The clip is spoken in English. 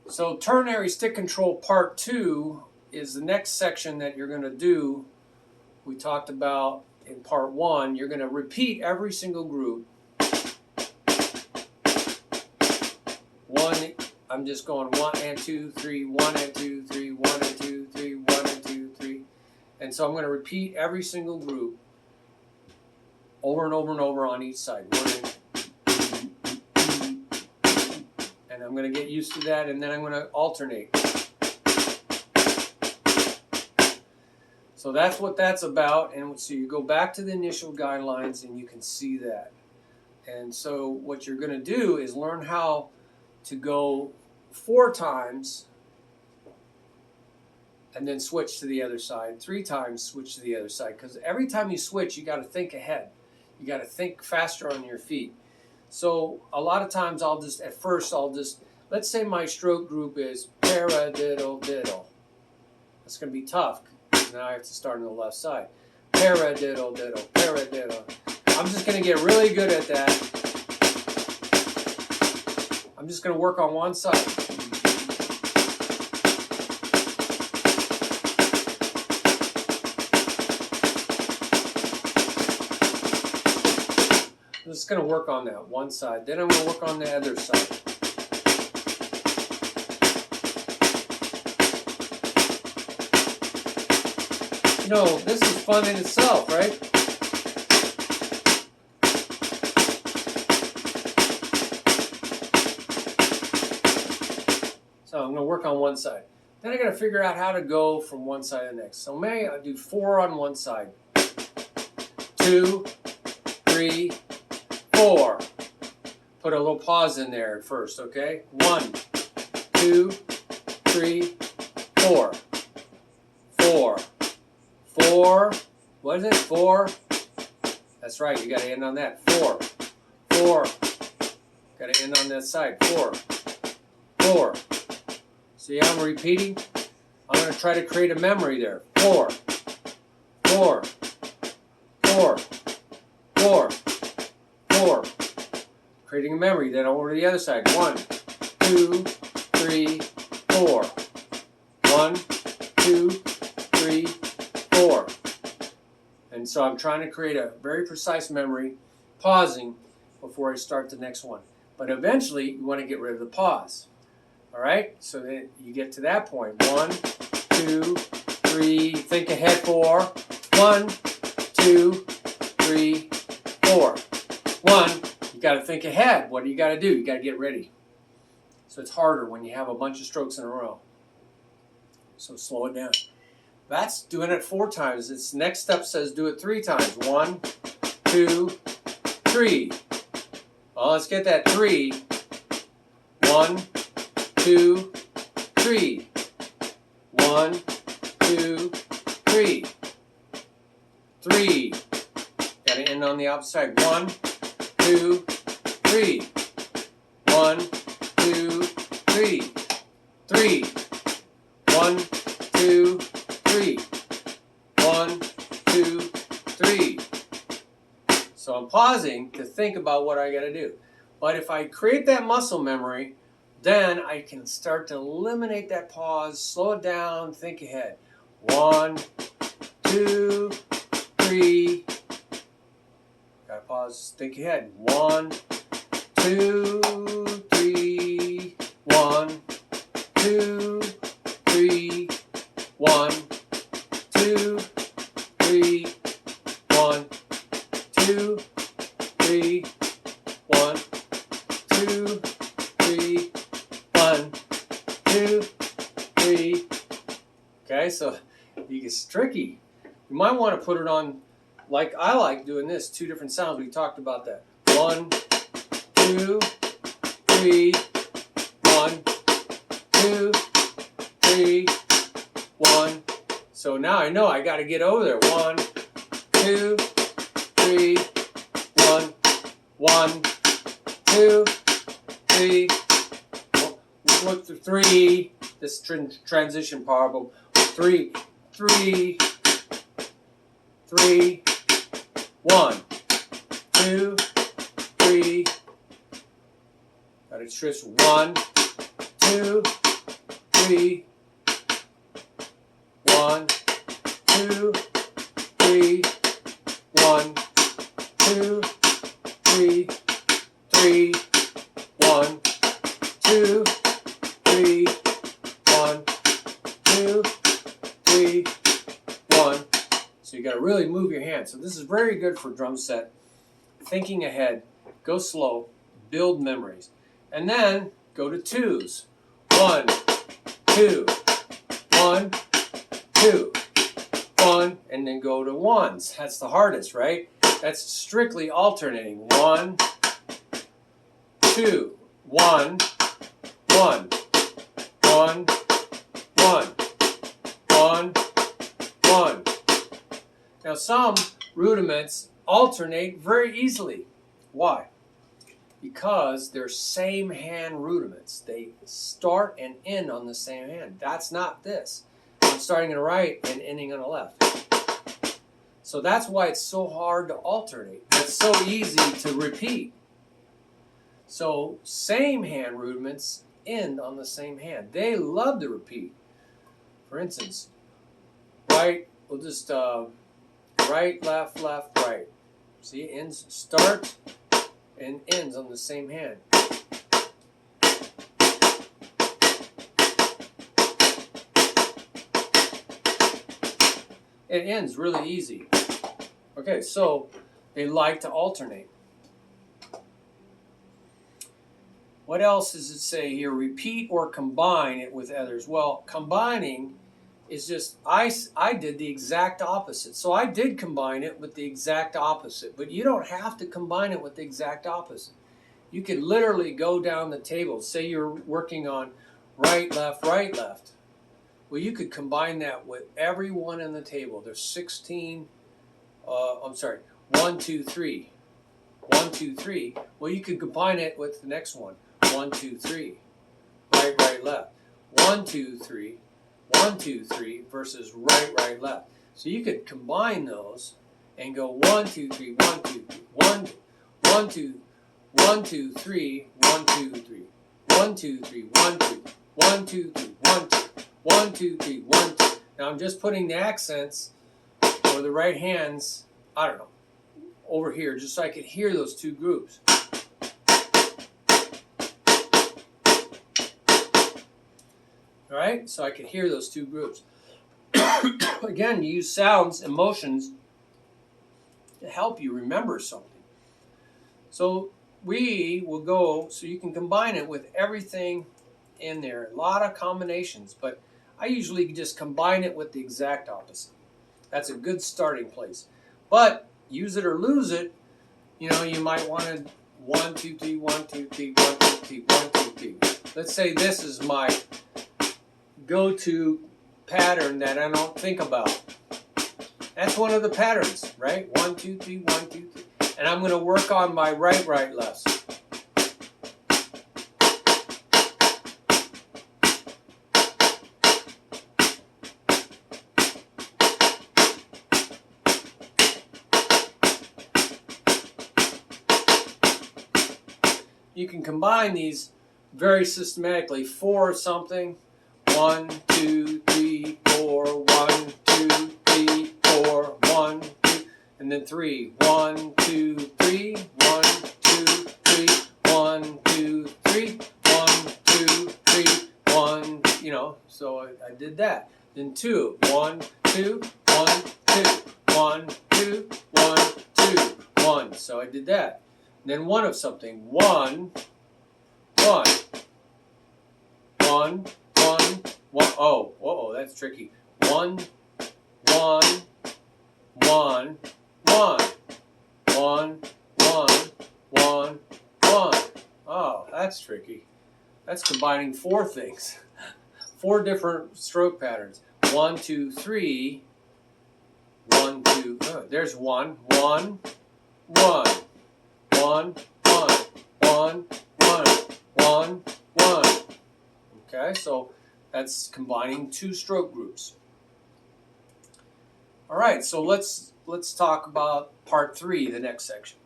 So ternary stick control part 2 is the next section that you're going to do. We talked about in part 1, you're going to repeat every single group. I'm just going 1 and 2, 3, 1 and 2, 3, 1 and 2, 3, 1 and 2, 3. And so I'm going to repeat every single group over and over and over on each side. And I'm going to get used to that, and then I'm going to alternate. So that's what that's about. And so you go back to the initial guidelines and you can see that. And so what you're going to do is learn how to go 4 times and then switch to the other side, 3 times switch to the other side, because every time you switch you got to think ahead. You got to think faster on your feet. So a lot of times let's say my stroke group is paradiddle diddle. That's going to be tough. Now I have to start on the left side. Paradiddle diddle, paradiddle. I'm just going to get really good at that. I'm just going to work on one side. I'm just going to work on that one side. Then I'm going to work on the other side. You know, this is fun in itself, right? So I'm going to work on one side. Then I got to figure out how to go from one side to the next. So maybe I'll do 4 on one side. 2, 3, 4. Put a little pause in there at first, okay? 1, 2, 3, 4. 4. 4. What is it? 4. That's right. You got to end on that. 4. 4. Got to end on that side. 4. 4. See how I'm repeating? I'm going to try to create a memory there. 4. 4. 4. 4. 4. Creating a memory. Then over to the other side. 1, 2, 3, 4. 1, 2, 3, 4. And so I'm trying to create a very precise memory, pausing before I start the next one. But eventually, you want to get rid of the pause. All right? So then you get to that point. 1, 2, 3. Think ahead. 4. 1, 2, 3, 4. 1. You got to think ahead. What do you got to do? You got to get ready. So it's harder when you have a bunch of strokes in a row. So slow it down. That's doing it 4 times. This next step says do it 3 times. 1, 2, 3. Well, let's get that 3. 1, 2, 3. 1, 2, 3. 3. Got to end on the opposite side. 1, 2, 3. 1, 2, 3. 3. 1, 2, 3. 1, 2, 3. So I'm pausing to think about what I got to do. But if I create that muscle memory, then I can start to eliminate that pause, slow it down, think ahead. 1, 2, 3. Gotta pause, think ahead. 1, 2, 3. 1, 2, 3. 1, 2, 3. 1, 2, 3. 1, 2, 3. 1, 2, 3. Okay, so it's tricky. You might want to put it on, like I like doing this, 2 different sounds. We talked about that. 1, 2, 3. 1, 2, 3. 1. So now I know I got to get over there. 1, 2, 3. 1, 1, 2, 3. Look through 3. This transition problem. 3, 3, 3. 1, 2, 3. Got to stress 1, 2, 3, 1, 2, 3, 1, 2, 3, 3, 1, 2, 3, 1, 2, 3, 1. So you got to really move your hands. So this is very good for drum set. Thinking ahead, go slow, build memories. And then go to twos. 1, 2, 1, 2, 1, and then go to ones. That's the hardest, right? That's strictly alternating. 1, 2, 1, 1, 1, 1, 1, 1. Now some rudiments alternate very easily. Why? Because they're same hand rudiments. They start and end on the same hand. That's not this. I'm starting on the right and ending on the left. So that's why it's so hard to alternate. It's so easy to repeat. So same hand rudiments end on the same hand. They love to repeat. For instance, right, we'll just right, left, left, right. See, it ends, start and ends on the same hand. It ends really easy. Okay, so they like to alternate. What else does it say here? Repeat or combine it with others. Well, combining is just, I did the exact opposite. So I did combine it with the exact opposite. But you don't have to combine it with the exact opposite. You could literally go down the table. Say you're working on right, left, right, left. Well, you could combine that with everyone in the table. There's 16, 1, 2, 3. 1, 2, 3. Well, you could combine it with the next one. 1, 2, 3. Right, right, left. 1, 2, 3. 1, 2, 3 versus right, right, left. So you could combine those and go 1, 2, 3, 1, 2, 3, 1, 1, 2, 1, 2, 3, 1, 2, 3, 1, 2, 3, 1, 2, 1, 2, 3, 1, 2, 1, 2, 3, 1, 2. Now I'm just putting the accents or the right hands, I don't know, over here just so I could hear those two groups. All right, so I could hear those two groups. Again, you use sounds, emotions to help you remember something. So we will go, so you can combine it with everything in there. A lot of combinations, but I usually just combine it with the exact opposite. That's a good starting place. But use it or lose it, you know, you might want to 1, 2, 3, 1, 2, 3, 1, 2, 3, 1, 2, 3. Let's say this is my go-to pattern that I don't think about. That's one of the patterns, right? 1, 2, 3, 1, 2, 3. And I'm going to work on my right, right, lefts. You can combine these very systematically. 4 something. 1, 2, 3, 4, 1, 2, 3, 4, 1, 2, and then 3. 1, 2, 3, 1, 2, 3, 1, 2, 3, 1, 2, 3, 1, you know, so I did that. Then 2. 1, 2, 1, 2, 1, 2, 1, 2, 1. So I did that. And then 1 of something. 1, 1, 1, 1, 1. Oh, whoa, that's tricky. 1, 1, 1, 1, 1, 1, 1, 1. Oh, that's tricky. That's combining 4 things. 4 different stroke patterns. 1, 2, 3. 1, 2. There's 1. 1, 1. 1, 1, 1, 1, 1, 1. Okay, so that's combining 2 stroke groups. All right, so let's talk about part 3, the next section.